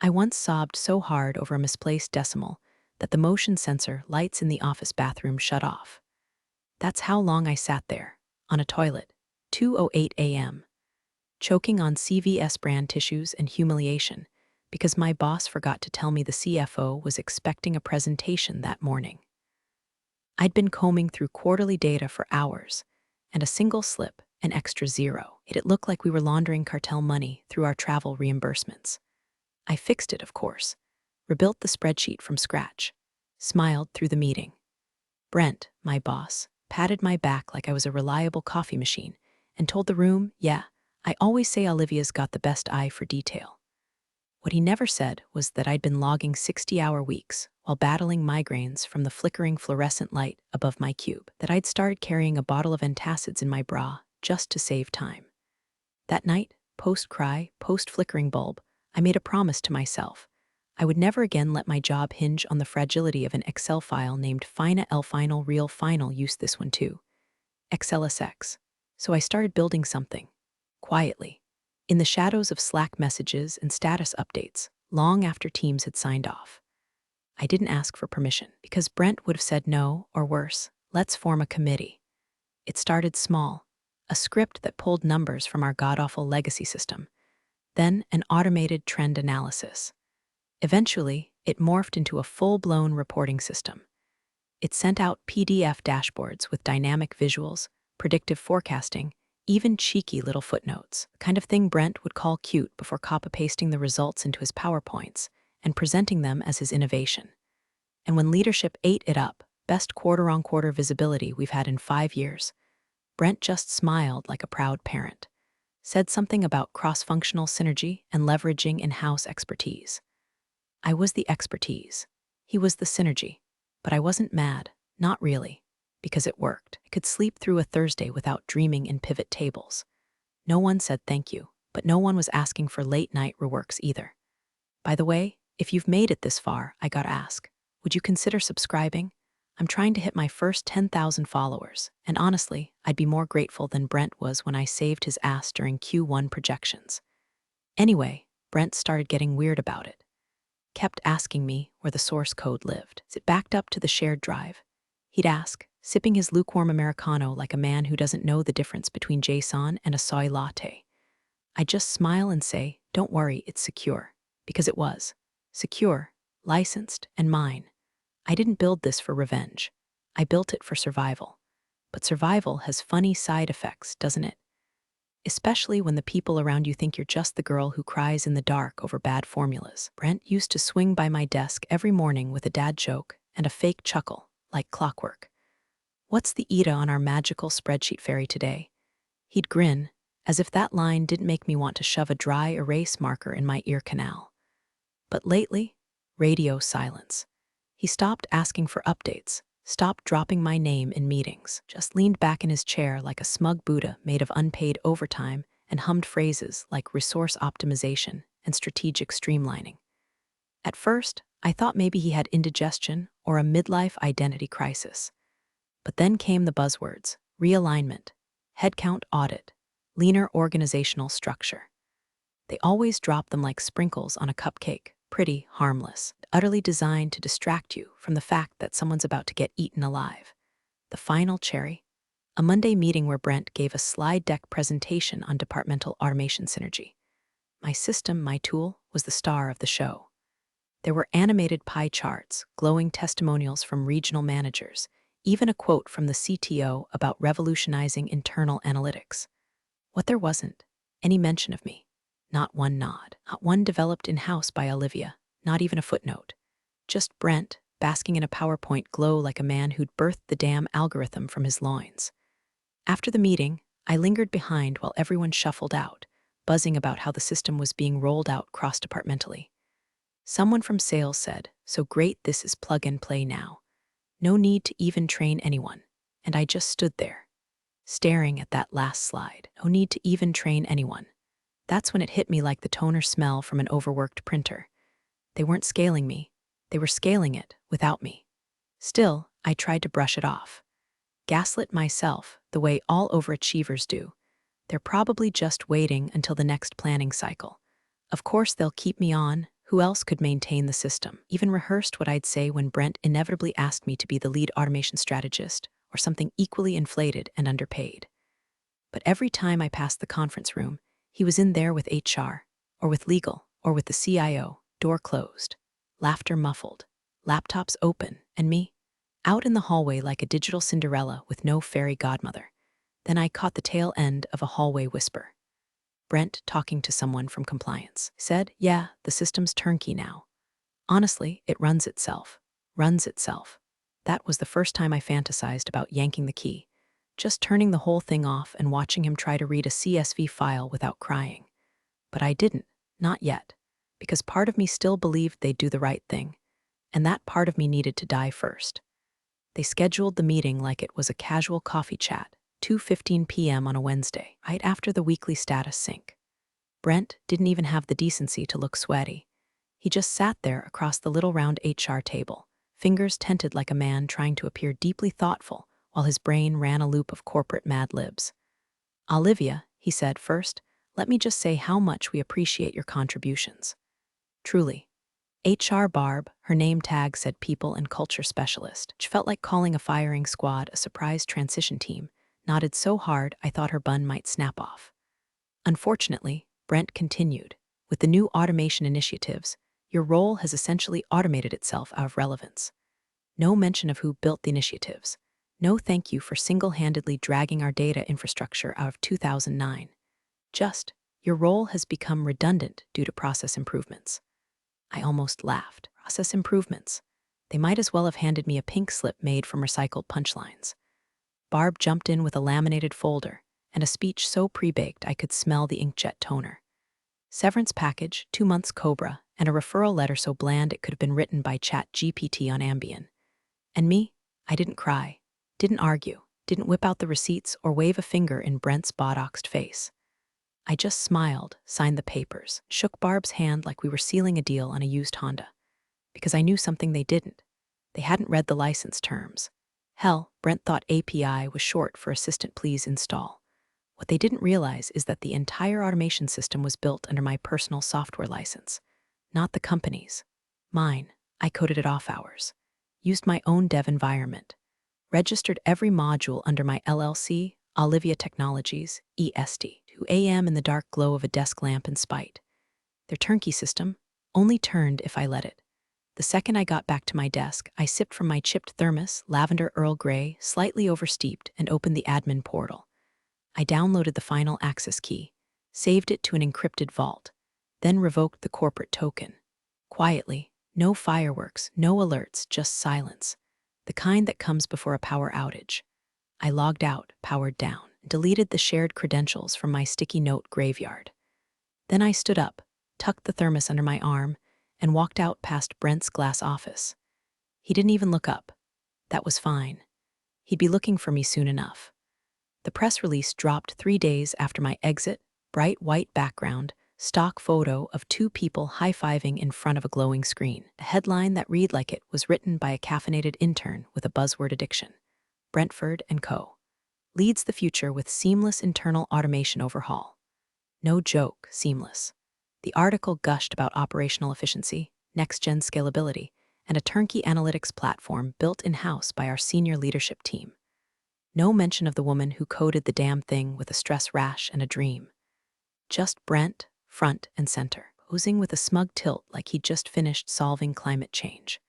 I once sobbed so hard over a misplaced decimal that the motion sensor lights in the office bathroom shut off. That's how long I sat there, on a toilet, 2:08 a.m., choking on CVS brand tissues and humiliation because my boss forgot to tell me the CFO was expecting a presentation that morning. I'd been combing through quarterly data for hours, and a single slip, an extra zero. It looked like we were laundering cartel money through our travel reimbursements. I fixed it, of course, rebuilt the spreadsheet from scratch, smiled through the meeting. Brent, my boss, patted my back like I was a reliable coffee machine and told the room, yeah, I always say Olivia's got the best eye for detail. What he never said was that I'd been logging 60-hour weeks while battling migraines from the flickering fluorescent light above my cube, that I'd started carrying a bottle of antacids in my bra just to save time. That night, post-cry, post-flickering bulb, I made a promise to myself. I would never again let my job hinge on the fragility of an Excel file named Fina L Final Real Final. Use this one too. XLSX. So I started building something. Quietly. In the shadows of Slack messages and status updates, long after teams had signed off. I didn't ask for permission, because Brent would have said no, or worse, let's form a committee. It started small, a script that pulled numbers from our god-awful legacy system, then an automated trend analysis. Eventually, it morphed into a full-blown reporting system. It sent out PDF dashboards with dynamic visuals, predictive forecasting, even cheeky little footnotes, the kind of thing Brent would call cute before copy-pasting the results into his PowerPoints and presenting them as his innovation. And when leadership ate it up, best quarter-on-quarter visibility we've had in 5 years, Brent just smiled like a proud parent, said something about cross-functional synergy and leveraging in-house expertise. I was the expertise. He was the synergy. But I wasn't mad, not really, because it worked. I could sleep through a Thursday without dreaming in pivot tables. No one said thank you, but no one was asking for late-night reworks either. By the way, if you've made it this far, I gotta ask, would you consider subscribing? I'm trying to hit my first 10,000 followers, and honestly, I'd be more grateful than Brent was when I saved his ass during Q1 projections. Anyway, Brent started getting weird about it. Kept asking me where the source code lived. Is it backed up to the shared drive? He'd ask, sipping his lukewarm Americano like a man who doesn't know the difference between JSON and a soy latte. I'd just smile and say, don't worry, it's secure. Because it was. Secure, licensed, and mine. I didn't build this for revenge. I built it for survival. But survival has funny side effects, doesn't it? Especially when the people around you think you're just the girl who cries in the dark over bad formulas. Brent used to swing by my desk every morning with a dad joke and a fake chuckle, like clockwork. What's the ETA on our magical spreadsheet fairy today? He'd grin, as if that line didn't make me want to shove a dry erase marker in my ear canal. But lately, radio silence. He stopped asking for updates, stopped dropping my name in meetings, just leaned back in his chair like a smug Buddha made of unpaid overtime and hummed phrases like resource optimization and strategic streamlining. At first, I thought maybe he had indigestion or a midlife identity crisis. But then came the buzzwords: realignment, headcount audit, leaner organizational structure. They always drop them like sprinkles on a cupcake, pretty harmless, utterly designed to distract you from the fact that someone's about to get eaten alive. The final cherry? A Monday meeting where Brent gave a slide deck presentation on departmental automation synergy. My system, my tool, was the star of the show. There were animated pie charts, glowing testimonials from regional managers, even a quote from the CTO about revolutionizing internal analytics. What there wasn't, any mention of me. Not one nod, not one developed in-house by Olivia, not even a footnote. Just Brent, basking in a PowerPoint glow like a man who'd birthed the damn algorithm from his loins. After the meeting, I lingered behind while everyone shuffled out, buzzing about how the system was being rolled out cross-departmentally. Someone from sales said, "So great, this is plug and play now. No need to even train anyone." And I just stood there, staring at that last slide. No need to even train anyone. That's when it hit me like the toner smell from an overworked printer. They weren't scaling me. They were scaling it without me. Still, I tried to brush it off. Gaslit myself the way all overachievers do. They're probably just waiting until the next planning cycle. Of course they'll keep me on. Who else could maintain the system? Even rehearsed what I'd say when Brent inevitably asked me to be the lead automation strategist, or something equally inflated and underpaid. But every time I passed the conference room, he was in there with HR, or with legal, or with the CIO, door closed, laughter muffled, laptops open, and me, out in the hallway like a digital Cinderella with no fairy godmother. Then I caught the tail end of a hallway whisper. Brent, talking to someone from compliance, said, "Yeah, the system's turnkey now. Honestly, it runs itself. Runs itself." That was the first time I fantasized about yanking the key, just turning the whole thing off and watching him try to read a CSV file without crying. But I didn't, not yet, because part of me still believed they'd do the right thing, and that part of me needed to die first. They scheduled the meeting like it was a casual coffee chat, 2:15 p.m. on a Wednesday, right after the weekly status sync. Brent didn't even have the decency to look sweaty. He just sat there across the little round HR table, fingers tented like a man trying to appear deeply thoughtful while his brain ran a loop of corporate mad libs. "Olivia," he said first, "let me just say how much we appreciate your contributions. Truly." HR Barb, her name tag said People and Culture Specialist, which felt like calling a firing squad a surprise transition team, nodded so hard I thought her bun might snap off. "Unfortunately," Brent continued, "with the new automation initiatives, your role has essentially automated itself out of relevance. No mention of who built the initiatives. No thank you for single-handedly dragging our data infrastructure out of 2009. Just, your role has become redundant due to process improvements." I almost laughed. Process improvements. They might as well have handed me a pink slip made from recycled punchlines. Barb jumped in with a laminated folder and a speech so pre-baked I could smell the inkjet toner. Severance package, 2 months Cobra, and a referral letter so bland it could have been written by ChatGPT on Ambien. And me? I didn't cry, didn't argue, didn't whip out the receipts or wave a finger in Brent's botoxed face. I just smiled, signed the papers, shook Barb's hand like we were sealing a deal on a used Honda. Because I knew something they didn't. They hadn't read the license terms. Hell, Brent thought API was short for Assistant Please Install. What they didn't realize is that the entire automation system was built under my personal software license, not the company's. Mine. I coded it off hours, used my own dev environment, registered every module under my LLC, Olivia Technologies, EST, 2 a.m. in the dark glow of a desk lamp in spite. Their turnkey system only turned if I let it. The second I got back to my desk, I sipped from my chipped thermos, lavender Earl Grey, slightly oversteeped, and opened the admin portal. I downloaded the final access key, saved it to an encrypted vault, then revoked the corporate token. Quietly, no fireworks, no alerts, just silence. The kind that comes before a power outage. I logged out, powered down, deleted the shared credentials from my sticky note graveyard. Then I stood up, tucked the thermos under my arm, and walked out past Brent's glass office. He didn't even look up. That was fine. He'd be looking for me soon enough. The press release dropped 3 days after my exit, bright white background, stock photo of 2 people high-fiving in front of a glowing screen. A headline that read like it was written by a caffeinated intern with a buzzword addiction. Brentford & Co. leads the future with seamless internal automation overhaul. No joke, seamless. The article gushed about operational efficiency, next-gen scalability, and a turnkey analytics platform built in-house by our senior leadership team. No mention of the woman who coded the damn thing with a stress rash and a dream. Just Brent, front and center, posing with a smug tilt like he'd just finished solving climate change.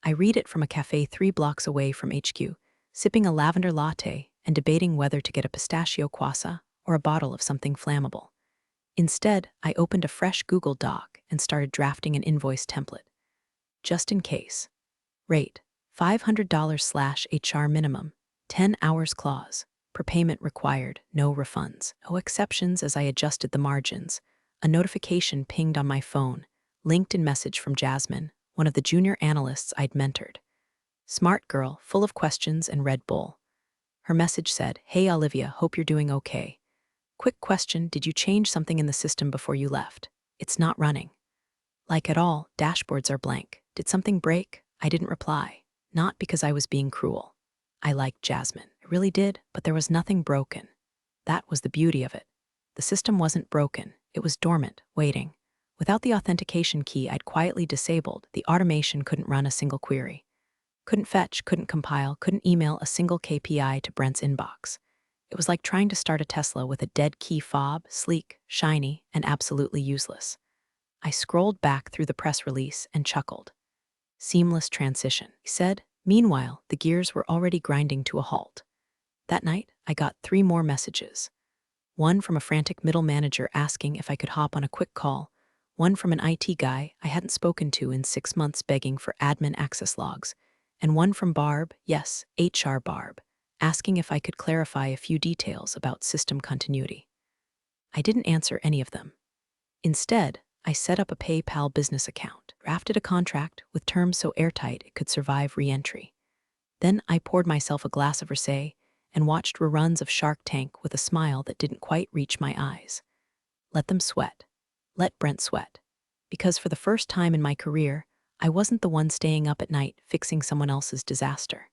I read it from a cafe 3 blocks away from HQ, sipping a lavender latte and debating whether to get a pistachio croissant or a bottle of something flammable. Instead, I opened a fresh Google Doc and started drafting an invoice template. Just in case. Rate, $500/HR minimum, 10 hours clause, prepayment required, no refunds, no exceptions. As I adjusted the margins, a notification pinged on my phone, LinkedIn message from Jasmine, one of the junior analysts I'd mentored. Smart girl, full of questions and Red Bull. Her message said, "Hey Olivia, hope you're doing okay. Quick question, did you change something in the system before you left? It's not running." Like at all, dashboards are blank. Did something break? I didn't reply. Not because I was being cruel. I liked Jasmine. I really did, but there was nothing broken. That was the beauty of it. The system wasn't broken. It was dormant, waiting. Without the authentication key I'd quietly disabled, the automation couldn't run a single query. Couldn't fetch, couldn't compile, couldn't email a single KPI to Brent's inbox. It was like trying to start a Tesla with a dead key fob, sleek, shiny, and absolutely useless. I scrolled back through the press release and chuckled. Seamless transition, he said. Meanwhile, the gears were already grinding to a halt. That night, I got 3 more messages. One from a frantic middle manager asking if I could hop on a quick call, one from an IT guy I hadn't spoken to in 6 months begging for admin access logs, and one from Barb, yes, HR Barb, asking if I could clarify a few details about system continuity. I didn't answer any of them. Instead, I set up a PayPal business account, drafted a contract with terms so airtight it could survive re-entry. Then I poured myself a glass of rosé and watched reruns of Shark Tank with a smile that didn't quite reach my eyes. Let them sweat. Let Brent sweat. Because for the first time in my career, I wasn't the one staying up at night fixing someone else's disaster.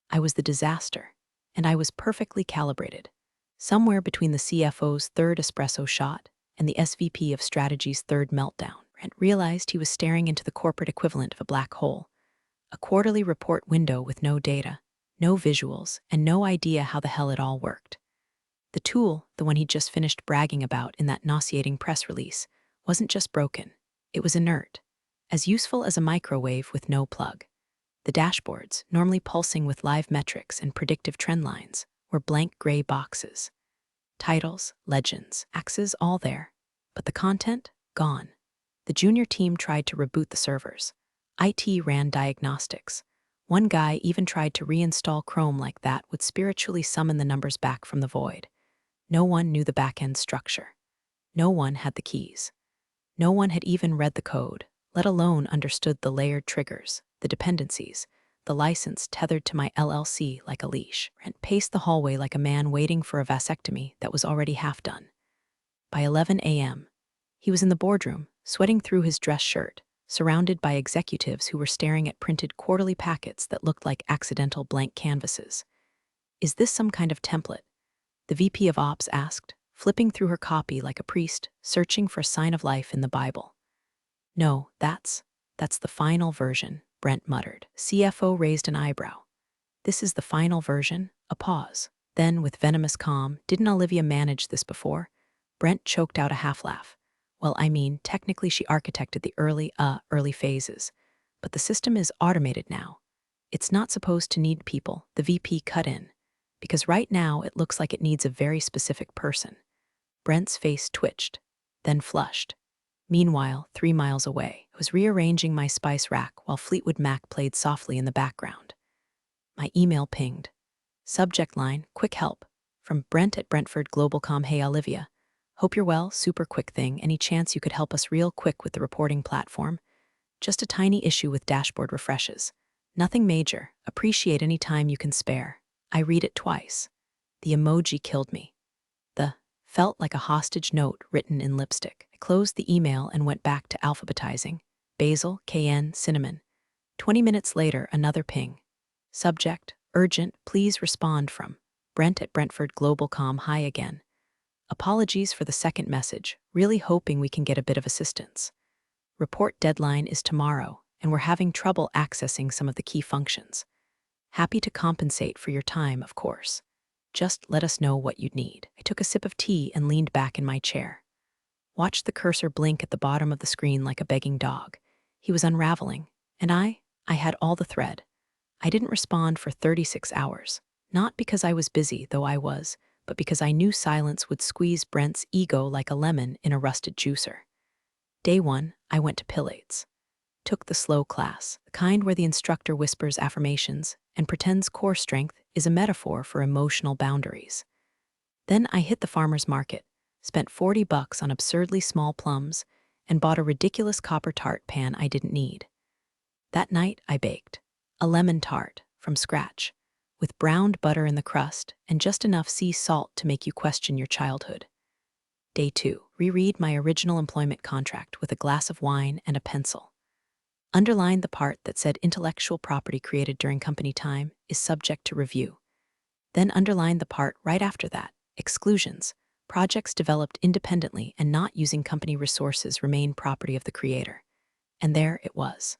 I was the disaster, and I was perfectly calibrated, somewhere between the CFO's third espresso shot and the SVP of Strategy's third meltdown. Brent realized he was staring into the corporate equivalent of a black hole, a quarterly report window with no data, no visuals, and no idea how the hell it all worked. The tool, the one he'd just finished bragging about in that nauseating press release, wasn't just broken, it was inert, as useful as a microwave with no plug. The dashboards, normally pulsing with live metrics and predictive trend lines, were blank gray boxes. Titles, legends, axes, all there. But the content? Gone. The junior team tried to reboot the servers. IT ran diagnostics. One guy even tried to reinstall Chrome like that would spiritually summon the numbers back from the void. No one knew the back-end structure. No one had the keys. No one had even read the code, let alone understood the layered triggers, the dependencies, the license tethered to my LLC like a leash. Brent paced the hallway like a man waiting for a vasectomy that was already half done. By 11 a.m., he was in the boardroom, sweating through his dress shirt, surrounded by executives who were staring at printed quarterly packets that looked like accidental blank canvases. Is this some kind of template? The VP of Ops asked, flipping through her copy like a priest searching for a sign of life in the Bible. No, that's the final version, Brent muttered. CFO raised an eyebrow. This is the final version? A pause. Then, with venomous calm, didn't Olivia manage this before? Brent choked out a half-laugh. Well, I mean, technically she architected the early phases. But the system is automated now. It's not supposed to need people, the VP cut in. Because right now it looks like it needs a very specific person. Brent's face twitched, then flushed. Meanwhile, 3 miles away, I was rearranging my spice rack while Fleetwood Mac played softly in the background. My email pinged. Subject line, quick help. From Brent at Brentford Globalcom. Hey Olivia. Hope you're well, super quick thing. Any chance you could help us real quick with the reporting platform? Just a tiny issue with dashboard refreshes. Nothing major. Appreciate any time you can spare. I read it twice. The emoji killed me. The felt like a hostage note written in lipstick. I closed the email and went back to alphabetizing. Basil, cayenne, cinnamon. 20 minutes later, another ping. Subject, urgent, please respond from Brent at Brentford Globalcom. Hi again. Apologies for the second message, really hoping we can get a bit of assistance. Report deadline is tomorrow, and we're having trouble accessing some of the key functions. Happy to compensate for your time, of course. Just let us know what you'd need. I took a sip of tea and leaned back in my chair. Watched the cursor blink at the bottom of the screen like a begging dog. He was unraveling, and I had all the thread. I didn't respond for 36 hours, not because I was busy, though I was, but because I knew silence would squeeze Brent's ego like a lemon in a rusted juicer. Day 1, I went to Pilates. Took the slow class, the kind where the instructor whispers affirmations and pretends core strength is a metaphor for emotional boundaries. Then I hit the farmer's market, spent $40 on absurdly small plums, and bought a ridiculous copper tart pan I didn't need. That night I baked a lemon tart from scratch, with browned butter in the crust and just enough sea salt to make you question your childhood. Day 2, reread my original employment contract with a glass of wine and a pencil. Underlined the part that said intellectual property created during company time is subject to review. Then underlined the part right after that, exclusions, Projects developed independently and not using company resources remain property of the creator. And there it was.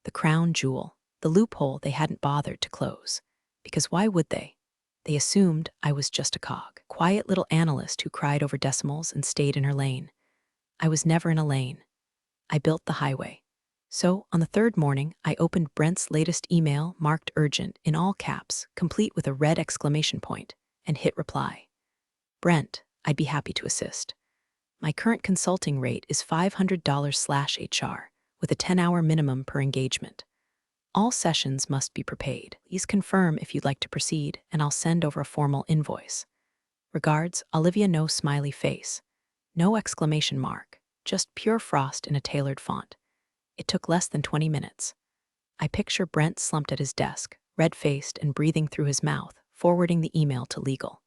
The crown jewel, the loophole they hadn't bothered to close. Because why would they? They assumed I was just a cog, quiet little analyst who cried over decimals and stayed in her lane. I was never in a lane. I built the highway. So, on the third morning, I opened Brent's latest email, marked urgent, in all caps, complete with a red exclamation point, and hit reply. Brent, I'd be happy to assist. My current consulting rate is $500/HR, with a 10-hour minimum per engagement. All sessions must be prepaid. Please confirm if you'd like to proceed, and I'll send over a formal invoice. Regards, Olivia. No smiley face. No exclamation mark. Just pure frost in a tailored font. It took less than 20 minutes. I picture Brent slumped at his desk, red-faced and breathing through his mouth, forwarding the email to legal.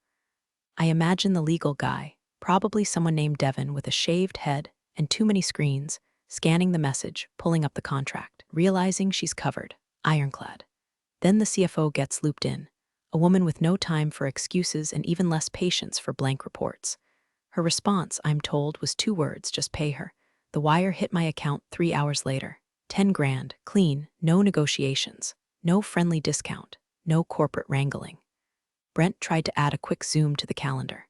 I imagine the legal guy, probably someone named Devin with a shaved head and too many screens, scanning the message, pulling up the contract, realizing she's covered, ironclad. Then the CFO gets looped in, a woman with no time for excuses and even less patience for blank reports. Her response, I'm told, was 2 words, just pay her. The wire hit my account 3 hours later. 10 grand, clean, no negotiations, no friendly discount, no corporate wrangling. Brent tried to add a quick zoom to the calendar.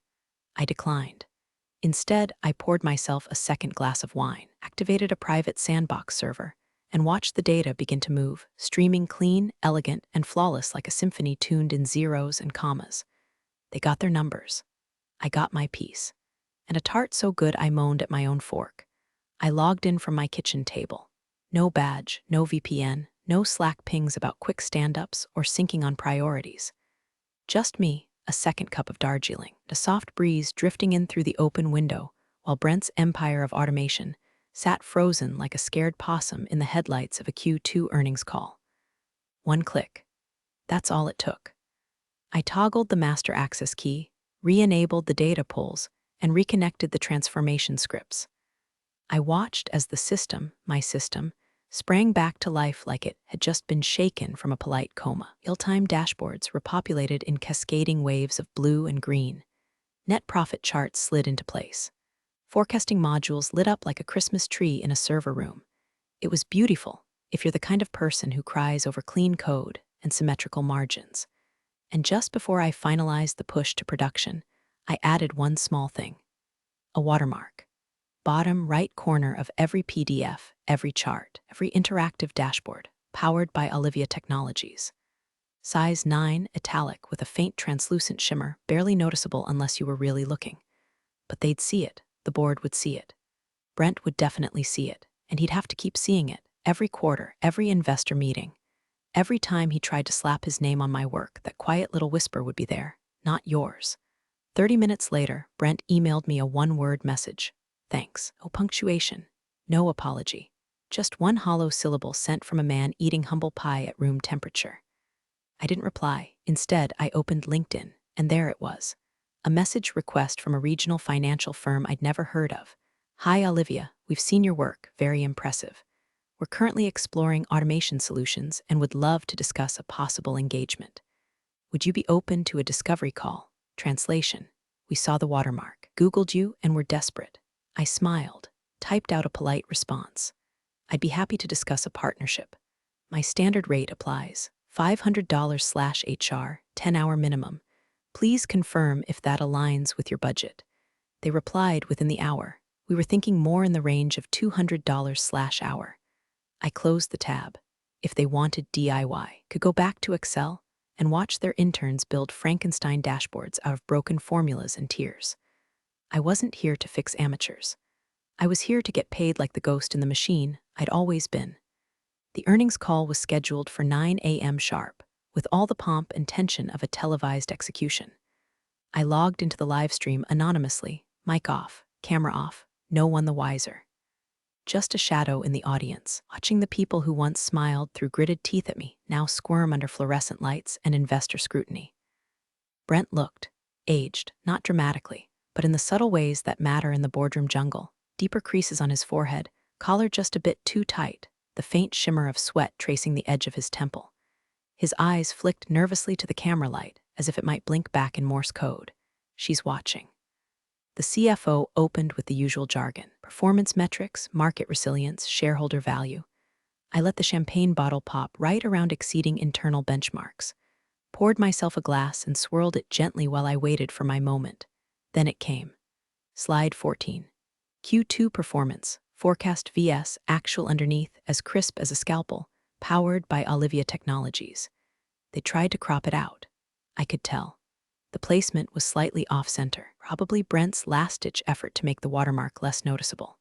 I declined. Instead, I poured myself a second glass of wine, activated a private sandbox server, and watched the data begin to move, streaming clean, elegant, and flawless like a symphony tuned in zeros and commas. They got their numbers. I got my piece. And a tart so good I moaned at my own fork. I logged in from my kitchen table. No badge, no VPN, no Slack pings about quick stand-ups or syncing on priorities. Just me, a second cup of Darjeeling, a soft breeze drifting in through the open window, while Brent's empire of automation sat frozen like a scared possum in the headlights of a Q2 earnings call. 1 click. That's all it took. I toggled the master access key, re-enabled the data pulls, and reconnected the transformation scripts. I watched as the system, my system, sprang back to life like it had just been shaken from a polite coma. Real-time dashboards repopulated in cascading waves of blue and green. Net profit charts slid into place. Forecasting modules lit up like a Christmas tree in a server room. It was beautiful if you're the kind of person who cries over clean code and symmetrical margins. And just before I finalized the push to production, I added one small thing. A watermark. Bottom right corner of every PDF, every chart, every interactive dashboard, powered by Olivia Technologies. Size 9, italic with a faint translucent shimmer, barely noticeable unless you were really looking. But they'd see it, the board would see it. Brent would definitely see it, and he'd have to keep seeing it, every quarter, every investor meeting. Every time he tried to slap his name on my work, that quiet little whisper would be there, not yours. 30 minutes later, Brent emailed me a 1-word message. Thanks. No punctuation. No apology. Just one hollow syllable sent from a man eating humble pie at room temperature. I didn't reply. Instead, I opened LinkedIn, and there it was. A message request from a regional financial firm I'd never heard of. Hi, Olivia. We've seen your work. Very impressive. We're currently exploring automation solutions and would love to discuss a possible engagement. Would you be open to a discovery call? Translation. We saw the watermark, Googled you, and were desperate. I smiled, typed out a polite response. I'd be happy to discuss a partnership. My standard rate applies, $500/HR, 10-hour minimum. Please confirm if that aligns with your budget. They replied within the hour. We were thinking more in the range of $200/hour. I closed the tab. If they wanted DIY, could go back to Excel and watch their interns build Frankenstein dashboards out of broken formulas and tears. I wasn't here to fix amateurs. I was here to get paid like the ghost in the machine I'd always been. The earnings call was scheduled for 9 a.m. sharp, with all the pomp and tension of a televised execution. I logged into the live stream anonymously, mic off, camera off, no one the wiser. Just a shadow in the audience, watching the people who once smiled through gritted teeth at me now squirm under fluorescent lights and investor scrutiny. Brent looked, aged, not dramatically, but in the subtle ways that matter in the boardroom jungle. Deeper creases on his forehead, collar just a bit too tight, the faint shimmer of sweat tracing the edge of his temple. His eyes flicked nervously to the camera light, as if it might blink back in Morse code. She's watching. The CFO opened with the usual jargon: performance metrics, market resilience, shareholder value. I let the champagne bottle pop right around exceeding internal benchmarks, poured myself a glass and swirled it gently while I waited for my moment. Then it came. Slide 14. Q2 performance, forecast vs. actual underneath, as crisp as a scalpel, powered by Olivia Technologies. They tried to crop it out. I could tell. The placement was slightly off-center, probably Brent's last-ditch effort to make the watermark less noticeable.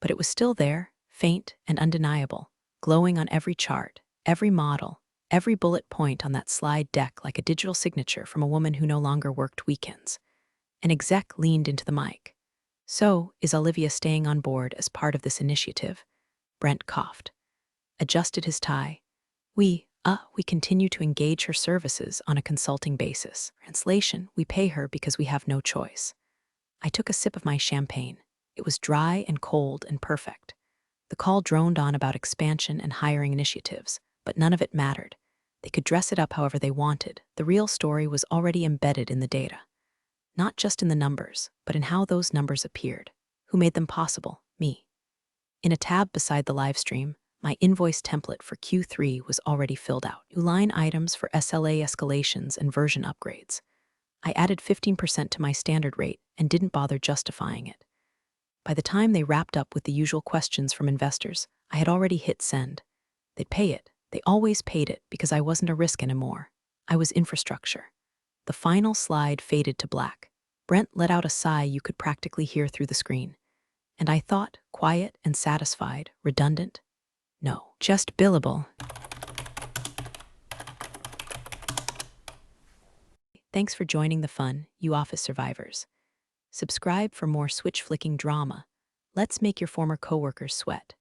But it was still there, faint and undeniable, glowing on every chart, every model, every bullet point on that slide deck like a digital signature from a woman who no longer worked weekends. An exec leaned into the mic. "So, is Olivia staying on board as part of this initiative?" Brent coughed, adjusted his tie. We continue to engage her services on a consulting basis. Translation, we pay her because we have no choice. I took a sip of my champagne. It was dry and cold and perfect. The call droned on about expansion and hiring initiatives, but none of it mattered. They could dress it up however they wanted. The real story was already embedded in the data. Not just in the numbers, but in how those numbers appeared. Who made them possible? Me. In a tab beside the live stream, my invoice template for Q3 was already filled out. New line items for SLA escalations and version upgrades. I added 15% to my standard rate and didn't bother justifying it. By the time they wrapped up with the usual questions from investors, I had already hit send. They'd pay it. They always paid it because I wasn't a risk anymore. I was infrastructure. The final slide faded to black. Brent let out a sigh you could practically hear through the screen. And I thought, quiet and satisfied, redundant? No, just billable. Thanks for joining the fun, you office survivors. Subscribe for more switch-flicking drama. Let's make your former coworkers sweat.